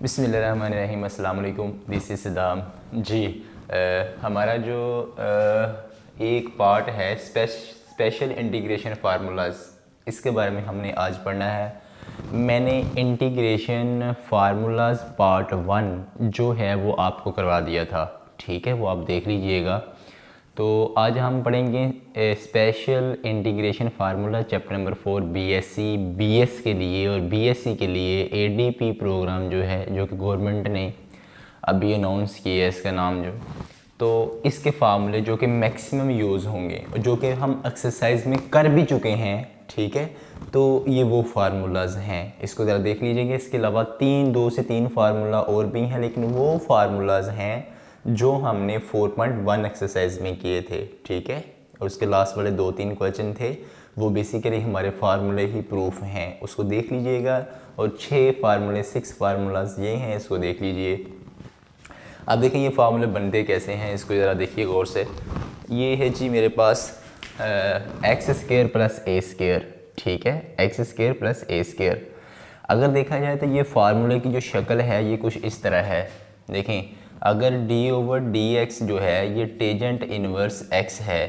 बिस्मिल्लाहिर्रहमानिर्रहीम, अस्सलाम वालेकुम। दिस इज़ सदाम जी। हमारा जो एक पार्ट है स्पेशल इंटीग्रेशन फार्मूलाज, इसके बारे में हमने आज पढ़ना है। मैंने इंटीग्रेशन फार्मूलाज पार्ट 1 जो है वो आपको करवा दिया था, ठीक है, वो आप देख लीजिएगा। तो आज हम पढ़ेंगे special integration formula chapter number 4 BSc BS के लिए, और बीएससी के लिए एडीपी प्रोग्राम जो है, जो कि गवर्नमेंट ने अभी अनाउंस किया है इसका नाम जो, तो इसके फार्मूले जो कि मैक्सिमम यूज़ होंगे, जो कि हम एक्सरसाइज में कर भी चुके हैं, ठीक है। तो ये वो फार्मूलाज हैं, इसको ज़रा देख लीजिएगा। इसके अलावा 2 से 3 फार्मूला और भी हैं, लेकिन वो फार्मूलाज हैं जो हमने 4.1 एक्सरसाइज में किए थे, ठीक है। और उसके लास्ट वाले 2-3 क्वेश्चन थे, वो बेसिकली हमारे फार्मूले ही प्रूफ हैं, उसको देख लीजिएगा। और 6 फार्मूलाज ये हैं, इसको देख लीजिए। अब देखें ये फार्मूले बनते कैसे हैं, इसको ज़रा देखिए गौर से। ये है जी मेरे पास x² + a², ठीक है, x² + a²। अगर देखा जाए तो ये फार्मूले की जो शक्ल है ये कुछ इस तरह है। देखें, अगर d/dx जो है ये टेजेंट इनवर्स x है,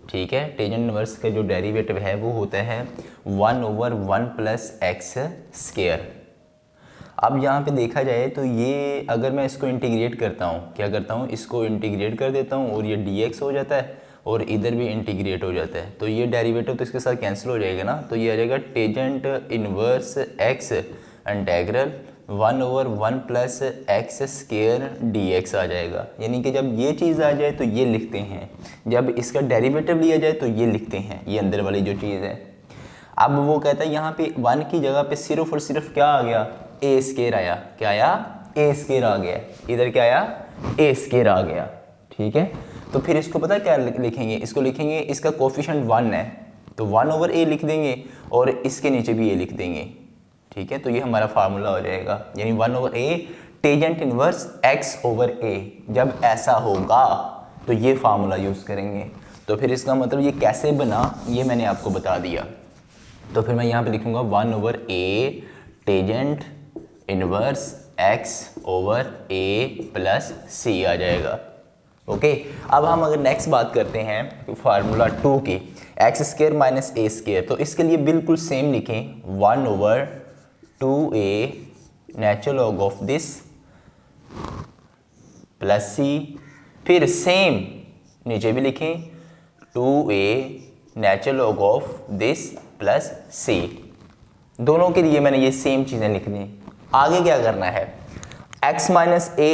ठीक है। टेजेंट इनवर्स का जो डेरिवेटिव है वो होता है 1/1 + x²। अब यहाँ पे देखा जाए तो ये अगर मैं इसको इंटीग्रेट करता हूँ, क्या करता हूँ, इसको इंटीग्रेट कर देता हूँ और ये dx हो जाता है और इधर भी इंटीग्रेट हो जाता है। तो ये डेरिवेटिव तो इसके साथ कैंसिल हो जाएगा ना, तो ये आ जाएगा tangent inverse x integral 1/1 + x² dx आ जाएगा। यानी कि जब ये चीज़ आ जाए तो ये लिखते हैं, जब इसका डेरिवेटिव लिया जाए तो ये लिखते हैं, ये अंदर वाली जो चीज़ है। अब वो कहता है यहाँ पे 1 की जगह पे सिर्फ और सिर्फ क्या आ गया, a² आया। क्या आया, a² आ गया। इधर क्या आया, a² आ गया, ठीक है। तो फिर इसको पता है क्या लिखेंगे, इसको लिखेंगे, इसका कोफिशिएंट 1 है तो 1/a लिख देंगे और इसके नीचे भी a लिख देंगे, ठीक है। तो ये हमारा फार्मूला हो जाएगा, यानी 1/a टेजेंट इनवर्स x/a। जब ऐसा होगा तो ये फार्मूला यूज़ करेंगे। तो फिर इसका मतलब ये कैसे बना ये मैंने आपको बता दिया। तो फिर मैं यहाँ पे लिखूँगा 1/a tangent inverse x/a + c आ जाएगा, ओके। अब हम अगर नेक्स्ट बात करते हैं फार्मूला 2 की, x² - a², तो इसके लिए बिल्कुल सेम लिखें 1/2a natural log of this plus c। फिर सेम नीचे भी लिखें 2a natural log of this plus c। दोनों के लिए मैंने ये सेम चीज़ें लिखनी। आगे क्या करना है, x - a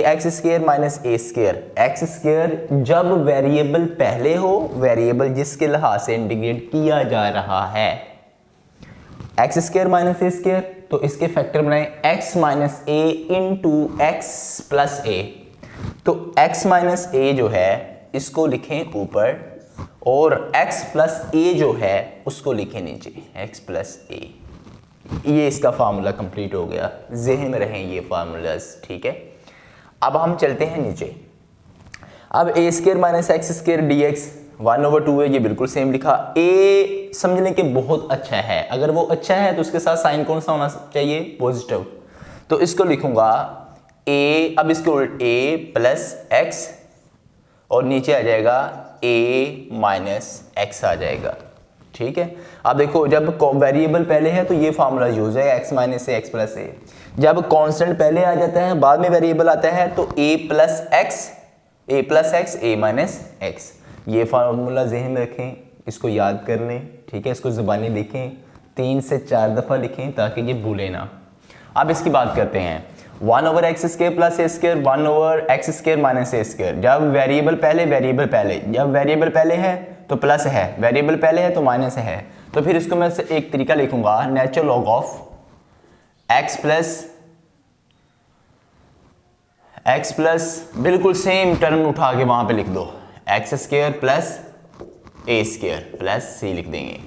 x² - a²। x² जब वेरिएबल पहले हो, वेरिएबल जिसके लिहाज से इंटीग्रेट किया जा रहा है, x² - a², तो इसके फैक्टर बनाए x - a × x + a। तो x - a जो है इसको लिखें ऊपर और x + a जो है उसको लिखें नीचे, x + a। ये इसका फार्मूला कंप्लीट हो गया, ज़हन में रहें ये फार्मूलाज, ठीक है। अब हम चलते हैं नीचे। अब a² - x² dx 1/2 है, ये बिल्कुल सेम लिखा। a समझने के बहुत अच्छा है, अगर वो अच्छा है तो उसके साथ साइन कौन सा होना चाहिए, पॉजिटिव। तो इसको लिखूंगा a, अब इसके उल्ट a + x और नीचे आ जाएगा a - x आ जाएगा, ठीक है। अब देखो जब वेरिएबल पहले है तो ये फार्मूला यूज है x - a x + a। जब कांस्टेंट पहले आ जाता है, बाद में वेरिएबल आता है, तो a + x a - x। ये फार्मूला जहन में रखें, इसको याद कर लें, ठीक है। इसको ज़बानी लिखें, 3 से 4 दफ़ा लिखें ताकि ये भूलें ना। अब इसकी बात करते हैं 1/x² + a², 1/x² - a²। जब वेरिएबल पहले, जब वेरिएबल पहले है तो प्लस है, वेरिएबल पहले है तो माइनस है। तो फिर इसको मैं एक तरीका लिखूंगा, natural log of x plus बिल्कुल सेम टर्म उठा के वहां पे लिख दो, x² + a² + c लिख देंगे।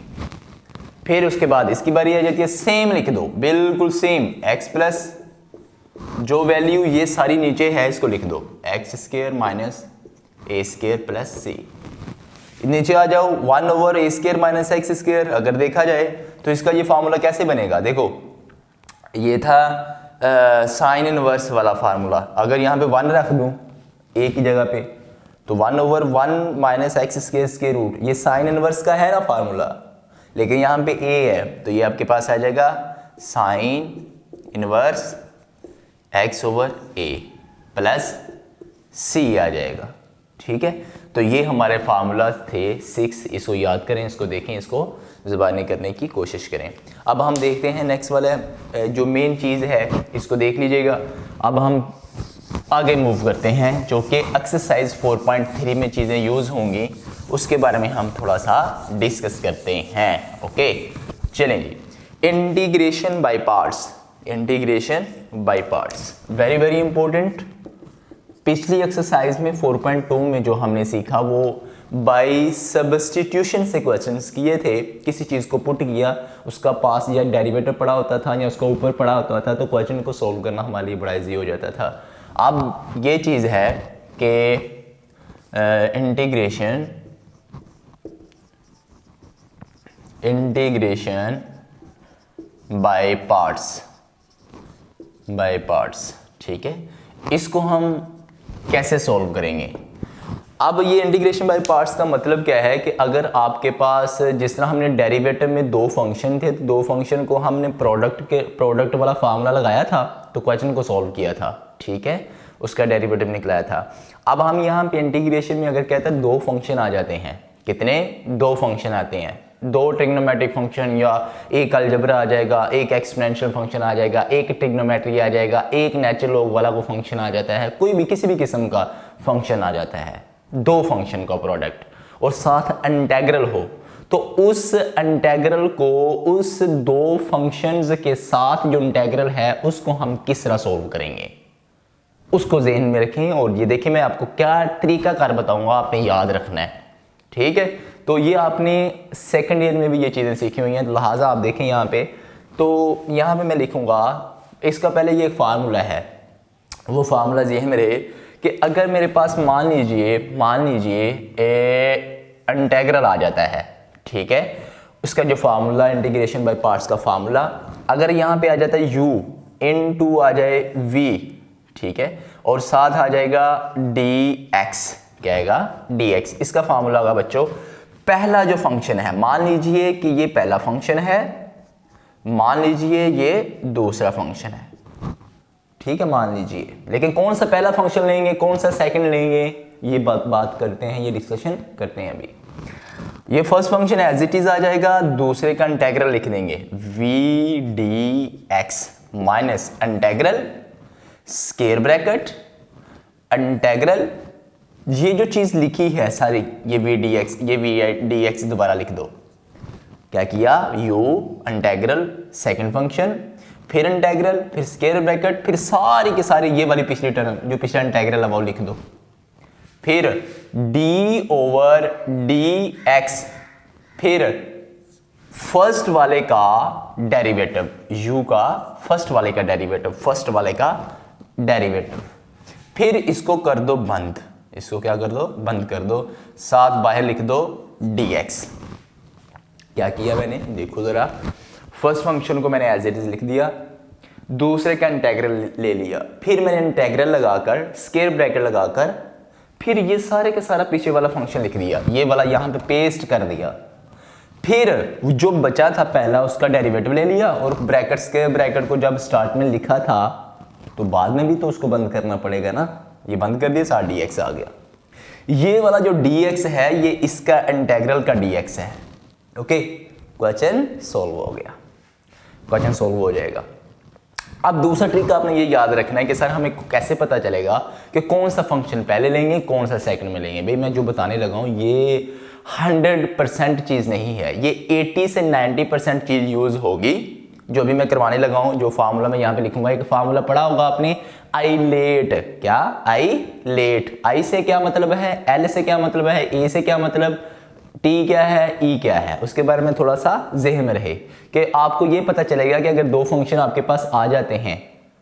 फिर उसके बाद इसकी बारी आ जाती है, सेम लिख दो, बिल्कुल सेम x प्लस जो वैल्यू ये सारी नीचे है इसको लिख दो, x² - a² + c। नीचे आ जाओ 1/a² - x²। अगर देखा जाए तो इसका ये फार्मूला कैसे बनेगा, देखो ये था साइन इनवर्स वाला फार्मूला, अगर यहाँ पे 1 रख दूँ एक ही जगह पे तो 1/1 माइनस एक्स स्क्वायर रूट, ये साइन इनवर्स का है ना फार्मूला, लेकिन यहाँ पे ए है तो ये आपके पास आ जाएगा sine inverse x/a plus c आ जाएगा। ठीक है, तो ये हमारे फार्मूला थे 6, इसको याद करें, इसको देखें, इसको ज़बानी करने की कोशिश करें। अब हम देखते हैं नेक्स्ट वाला जो मेन चीज़ है, इसको देख लीजिएगा। अब हम आगे मूव करते हैं, जो कि एक्सरसाइज 4.3 में चीज़ें यूज़ होंगी, उसके बारे में हम थोड़ा सा डिस्कस करते हैं। ओके, चलें जी। Integration by parts, integration by parts very very important. पिछली एक्सरसाइज में 4.2 में जो हमने सीखा वो बाय सब्स्टिट्यूशन से क्वेश्चंस किए थे। किसी चीज़ को पुट किया, उसका पास या डेरिवेटिव पड़ा होता था या उसका ऊपर पड़ा होता था, तो क्वेश्चन को सॉल्व करना हमारे लिए बड़ा ईजी हो जाता था। अब ये चीज़ है कि इंटीग्रेशन बाय पार्ट्स, ठीक है, इसको हम कैसे सॉल्व करेंगे। अब ये इंटीग्रेशन बाय पार्ट्स का मतलब क्या है कि अगर आपके पास, जिस तरह हमने डेरिवेटिव में 2 फंक्शन थे, तो 2 फंक्शन को हमने प्रोडक्ट वाला फार्मूला लगाया था तो क्वेश्चन को सॉल्व किया था। ठीक है, उसका डेरिवेटिव निकलाया था। अब हम यहाँ पे इंटीग्रेशन में अगर कहते हैं 2 फंक्शन आ जाते हैं, कितने, 2 फंक्शन आते हैं, 2 ट्रिग्नोमेट्रिक फंक्शन, या एक अलजबरा आ जाएगा, एक एक्सपोनेंशियल फंक्शन आ जाएगा, एक ट्रिग्नोमेट्री आ जाएगा, एक नेचुरल लॉग वाला को फंक्शन आ जाता है, कोई भी किसी भी किस्म का फंक्शन आ जाता है, 2 फंक्शन का प्रोडक्ट, और साथ इंटेग्रल हो, तो उस इंटेग्रल को उस 2 फंक्शंस के साथ जो इंटेग्रल है उसको हम किस तरह सोल्व करेंगे, उसको ज़हन में रखें। और ये देखिए मैं आपको क्या तरीका कार बताऊंगा, आपने याद रखना है। ठीक है, तो ये आपने सेकंड ईयर में भी ये चीज़ें सीखी हुई हैं, लिहाजा आप देखें यहाँ पे, तो यहाँ पे मैं लिखूँगा, इसका पहले ये एक फार्मूला है, वो फार्मूला ज़हन में रहे कि अगर मेरे पास मान लीजिए इंटेग्रल आ जाता है, ठीक है, उसका जो फार्मूला इंटीग्रेशन बाय पार्ट्स का फार्मूला, अगर यहाँ पे आ जाता है u इनटू आ जाए v, ठीक है, और साथ आ जाएगा dx, क्या आएगा dx, इसका फार्मूला होगा बच्चों, पहला जो फंक्शन है, मान लीजिए कि ये पहला फंक्शन है, मान लीजिए ये दूसरा फंक्शन है, ठीक है, मान लीजिए, लेकिन कौन सा पहला फंक्शन लेंगे, कौन सा सेकंड लेंगे, ये बात करते हैं, ये डिस्कशन करते हैं अभी। ये first function as it is आ जाएगा, दूसरे का इंटेग्रल लिख देंगे v dx minus integral square bracket integral, ये जो चीज लिखी है सारी, ये v dx, ये v dx दोबारा लिख दो, क्या किया, u इंटेग्रल सेकंड फंक्शन, फिर इंटेग्रल, फिर स्क्वायर ब्रैकेट, फिर सारी की सारी ये वाली पिछली टर्म जो पिछला इंटेग्रल है वो लिख दो, फिर d/dx, फिर फर्स्ट वाले का डेरिवेटिव, u का फर्स्ट वाले का डेरिवेटिव, फिर इसको कर दो बंद, इसको क्या कर दो, बंद कर दो, साथ बाहर लिख दो dx। क्या किया मैंने, देखो जरा, फर्स्ट फंक्शन को मैंने एज इट इज लिख दिया, दूसरे का इंटेग्रल ले लिया, फिर मैंने इंटेग्रल लगाकर स्क्वायर ब्रैकेट लगाकर फिर ये सारे के सारा पीछे वाला फंक्शन लिख दिया, ये वाला यहाँ पे पेस्ट कर दिया, फिर जो बचा था पहला उसका डेरिवेटिव ले लिया, और ब्रैकेट्स के ब्रैकेट को जब स्टार्ट में लिखा था तो बाद में भी तो उसको बंद करना पड़ेगा ना, ये बंद कर दिया, साथ dx आ गया। ये वाला जो dx है ये इसका इंटेग्रल का dx है। ओके, क्वेश्चन सॉल्व हो गया, क्वेश्चन सॉल्व हो जाएगा। अब दूसरा ट्रिक आपने ये याद रखना है कि सर हमें कैसे पता चलेगा कि कौन सा फंक्शन पहले लेंगे, कौन सा सेकंड में लेंगे। भाई मैं जो बताने लगा हूँ ये 100% चीज़ नहीं है, ये 80 से 90% चीज़ यूज़ होगी जो अभी मैं करवाने लगा हूँ। जो फार्मूला मैं यहाँ पे लिखूंगा, एक फार्मूला पढ़ा होगा आपने, आई लेट, क्या आई लेट, आई से क्या मतलब है, एल से क्या मतलब है, ए से क्या मतलब, टी क्या है, ई क्या है, उसके बारे में थोड़ा सा ज़हन में रहे कि आपको ये पता चलेगा कि अगर 2 फंक्शन आपके पास आ जाते हैं,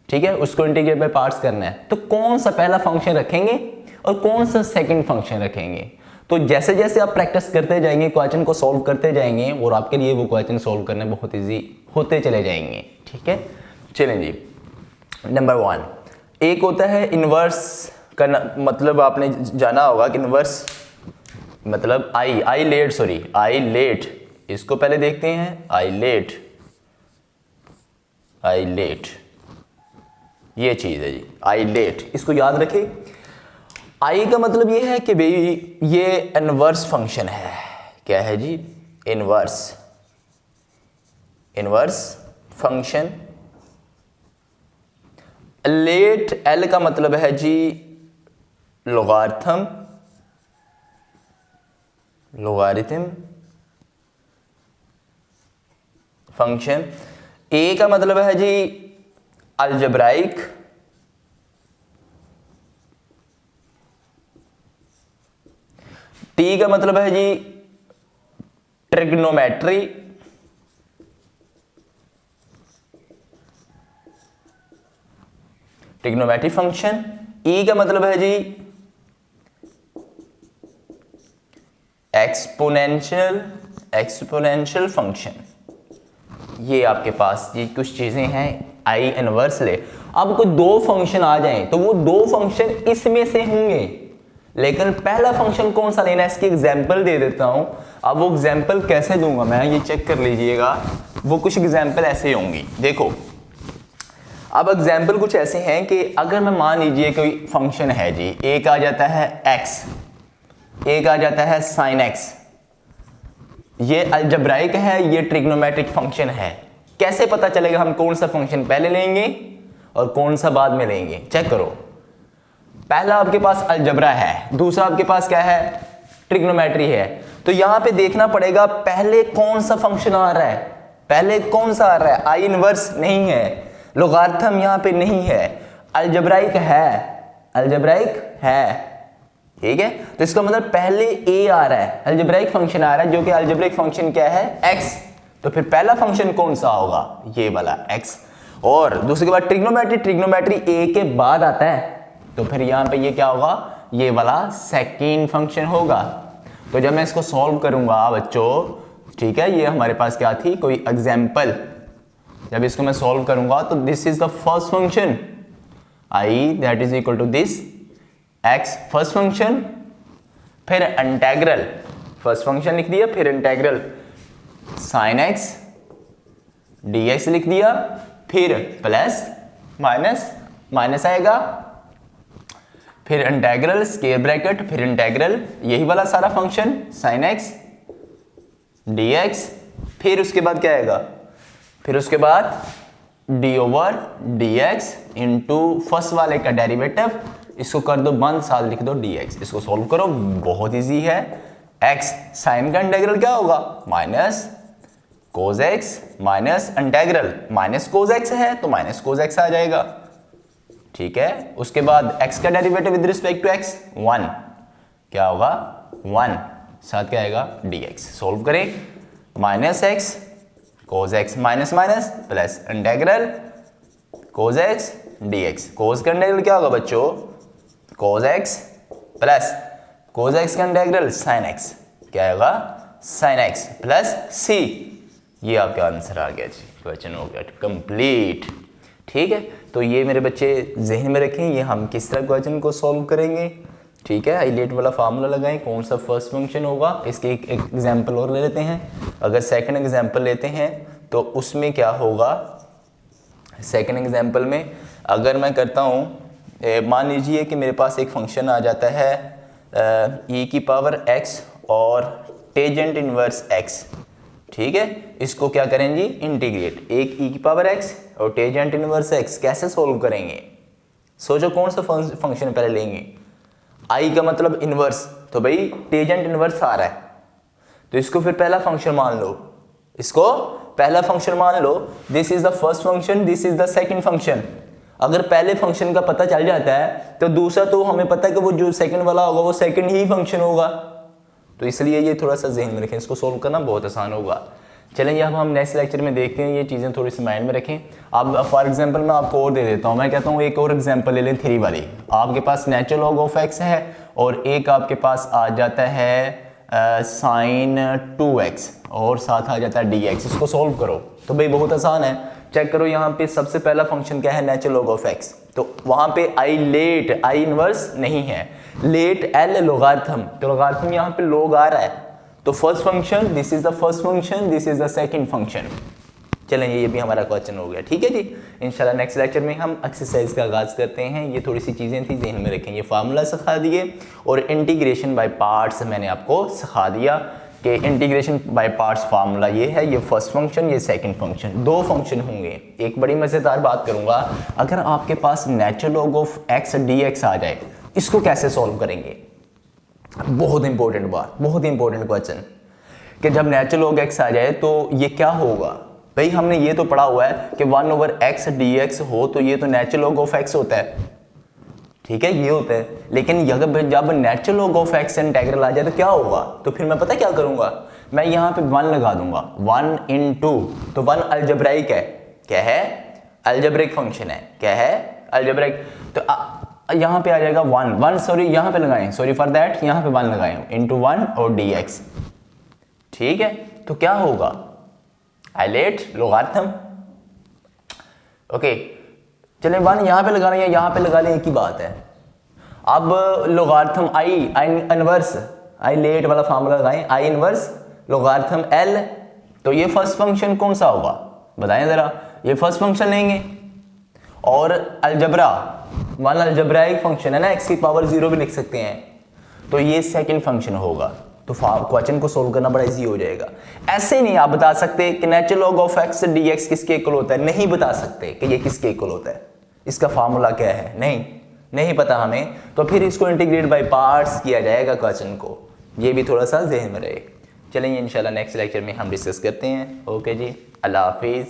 ठीक है, उसको इंटीग्रेट बाय पार्ट्स करना है, तो कौन सा पहला फंक्शन रखेंगे और कौन सा सेकंड फंक्शन रखेंगे। तो जैसे जैसे आप प्रैक्टिस करते जाएंगे, क्वेश्चन को सॉल्व करते जाएंगे, और आपके लिए वो क्वेश्चन सॉल्व करने बहुत ईजी होते चले जाएंगे। ठीक है, चलें जी, नंबर 1, एक होता है इन्वर्स का मतलब आपने जाना होगा कि इन्वर्स मतलब आई लेट, इसको पहले देखते हैं। आई लेट ये चीज़ है जी, आई लेट, इसको याद रखें। आई का मतलब ये है कि भाई ये इन्वर्स फंक्शन है। क्या है जी? Inverse function. लेट, एल का मतलब है जी लोगारिथम फंक्शन। ए का मतलब है जी अलजेब्राइक, टी का मतलब है जी ट्रिग्नोमेट्री, फंक्शन। ई का मतलब है जी एक्सपोनेंशियल फंक्शन। ये आपके पास ये कुछ चीजें हैं आई इनवर्स ले। अब कोई दो फंक्शन आ जाएं तो वो दो फंक्शन इसमें से होंगे, लेकिन पहला फंक्शन कौन सा लेना है इसकी एग्जांपल दे देता हूं। अब वो एग्जांपल कैसे दूंगा मैं, ये चेक कर लीजिएगा। वो कुछ एग्जांपल ऐसे होंगी, देखो। अब एग्जांपल कुछ ऐसे हैं कि अगर मैं मान लीजिए कोई फंक्शन है जी, एक आ जाता है x, एक आ जाता है sin x, ये अलजेब्राइक है, ये ट्रिग्नोमेट्रिक फंक्शन है। कैसे पता चलेगा हम कौन सा फंक्शन पहले लेंगे और कौन सा बाद में लेंगे? चेक करो। पहला आपके पास अलजेब्रा है, दूसरा आपके पास क्या है? ट्रिग्नोमेट्री है। तो यहां पे देखना पड़ेगा पहले कौन सा फंक्शन आ रहा है, पहले कौन सा आ रहा है। आई इनवर्स नहीं है, लोगारिथम यहां पे नहीं है, अलजेब्राइक है, ठीक है। तो इसका मतलब पहले ए आ रहा है, अलजेब्राइक फंक्शन आ रहा है, जो कि अलजेब्राइक फंक्शन क्या है? एक्स। तो फिर पहला फंक्शन कौन सा होगा? ये वाला एक्स। और दूसरे के बाद ट्रिग्नोमेट्री ए के बाद आता है, तो फिर यहां पे ये क्या होगा? ये वाला सेकेंड फंक्शन होगा। तो जब मैं इसको सॉल्व करूंगा बच्चों, ठीक है, ये हमारे पास क्या थी? कोई एग्जाम्पल। जब इसको मैं सॉल्व करूंगा तो this is the first function, I that is equal to this X first function, फिर इंटेग्रल, फर्स्ट फंक्शन लिख दिया, फिर इंटेग्रल साइन एक्स dx लिख दिया, फिर प्लस माइनस आएगा, फिर इंटेग्रल स्क्वायर ब्रैकेट, फिर इंटेग्रल यही वाला सारा फंक्शन साइन एक्स dx, फिर उसके बाद क्या आएगा? फिर उसके बाद d over dx into first वाले का डेरिवेटिव, इसको कर दो बंद, साथ लिख दो dx। इसको सॉल्व करो, बहुत इजी है। x साइन का इंटीग्रल क्या होगा? Minus cos x minus integral minus cos x है तो माइनस कोस x आ जाएगा, ठीक है। उसके बाद x का derivative with respect to x 1, क्या होगा? 1, साथ क्या आएगा? dx। सॉल्व करें, minus x cos x minus minus plus integral cos x dx। Cos का इंटीग्रल क्या होगा बच्चों? Cos x plus cos x का इंटीग्रल साइन x, क्या होगा? Sine x plus c। ये आपका आंसर आ गया जी, क्वेश्चन हो गया कंप्लीट, ठीक है। तो ये मेरे बच्चे जहन में रखें, ये हम किस तरह क्वेश्चन को सॉल्व करेंगे, ठीक है। आइलेट वाला फार्मूला लगाएं, कौन सा फर्स्ट फंक्शन होगा। इसके एक एग्जाम्पल और ले लेते हैं। अगर सेकंड एग्जाम्पल लेते हैं तो उसमें क्या होगा? सेकंड एग्जाम्पल में अगर मैं करता हूँ, मान लीजिए कि मेरे पास एक फंक्शन आ जाता है e की पावर x और टेजेंट इनवर्स x, ठीक है। इसको क्या करें जी? इंटीग्रेट, एक e की पावर x और टेजेंट इनवर्स x कैसे सोल्व करेंगे? सोचो कौन सा फंक्शन पहले लेंगे। i का मतलब इनवर्स, तो भाई टेजेंट इनवर्स आ रहा है तो इसको फिर पहला फंक्शन मान लो, इसको पहला फंक्शन मान लो। This is the first function, this is the second function. अगर पहले फंक्शन का पता चल जाता है तो दूसरा तो हमें पता है कि वो जो सेकंड वाला होगा वो सेकंड ही फंक्शन होगा, तो इसलिए ये थोड़ा सा जहन में रखें, इसको सोल्व करना बहुत आसान होगा। चलें अब हम नेक्स्ट लेक्चर में देखते हैं, ये चीज़ें थोड़ी सी माइंड में रखें। अब फॉर एग्जांपल मैं आपको और दे देता हूँ, मैं कहता हूँ एक और एग्जांपल ले लें 3 वाली। आपके पास नेचुरल लॉग ऑफ x है और एक आपके पास आ जाता है साइन 2x और साथ आ जाता है dx। इसको सॉल्व करो तो भाई बहुत आसान है, चेक करो यहाँ पे सबसे पहला फंक्शन क्या है, नेचुरल लॉग ऑफ एक्स। तो वहाँ पे आई लेट, आई इनवर्स नहीं है, लेट एल लोगारिथम, तो लोगारिथम यहाँ पे लोग आ रहा है। तो first function, this is the first function, this is the second function. चलें ये भी हमारा क्वेश्चन हो गया, ठीक है जी। इंशाल्लाह नेक्स्ट लेक्चर में हम एक्सरसाइज का आगाज़ करते हैं। ये थोड़ी सी चीज़ें थी जहन में रखें, ये फार्मूला सिखा दिए और इंटीग्रेशन बाय पार्ट्स मैंने आपको सिखा दिया कि इंटीग्रेशन बाय पार्ट्स फार्मूला ये है, ये फर्स्ट फंक्शन, ये सेकंड फंक्शन, दो फंक्शन होंगे। एक बड़ी मज़ेदार बात करूँगा, अगर आपके पास natural log of x d x आ जाए, इसको कैसे सॉल्व करेंगे? बहुत इंपॉर्टेंट बात, बहुत इंपॉर्टेंट क्वेश्चन, कि जब नेचुरल लॉग एक्स आ जाए तो ये क्या होगा। भाई हमने ये तो पढ़ा हुआ है कि 1/x dx हो तो ये तो नेचुरल लॉग ऑफ x होता है, ठीक है, ये होता है। लेकिन जब natural log of x integral आ जाए तो क्या होगा? तो फिर मैं पता क्या करूंगा, मैं यहाँ पे 1 लगा दूंगा, 1 × 2, तो 1 अलजेब्राइक है, क्या है, अलजेब्रिक फंक्शन है, क्या है, अलजेब्रिक। तो यहाँ पे आ जाएगा 1 सॉरी यहाँ पे लगाएं, सॉरी फॉर दैट, यहाँ पे 1 लगाएं × 1 और dx, ठीक है। तो क्या होगा, आइलेट लोगारिथम, ओके। चलें 1 यहाँ पे लगा रहे हैं, यहाँ पे लगा लें, एक ही बात है। अब logarithm I inverse, I let वाला फार्मूला लगाएं, आई इनवर्स लोगारिथम एल, तो ये फर्स्ट फंक्शन कौन सा होगा बताएं ज़रा, ये फर्स्ट फंक्शन लेंगे। और अलजबरा 1 अलजबराइक फंक्शन है ना, x की पावर 0 भी लिख सकते हैं, तो ये सेकंड फंक्शन होगा। तो क्वेश्चन को सोल्व करना बड़ा इजी हो जाएगा। ऐसे नहीं आप बता सकते कि natural log of x dx किसके इक्वल होता है, नहीं बता सकते कि ये किसके इक्वल होता है, इसका फार्मूला क्या है, नहीं पता हमें, तो फिर इसको इंटीग्रेट बाय पार्ट्स किया जाएगा क्वेश्चन को, ये भी थोड़ा सा जहन में रहे। चलेंगे इंशाल्लाह नेक्स्ट लेक्चर में हम डिस्कस करते हैं। ओके जी, अल्लाह हाफिज़।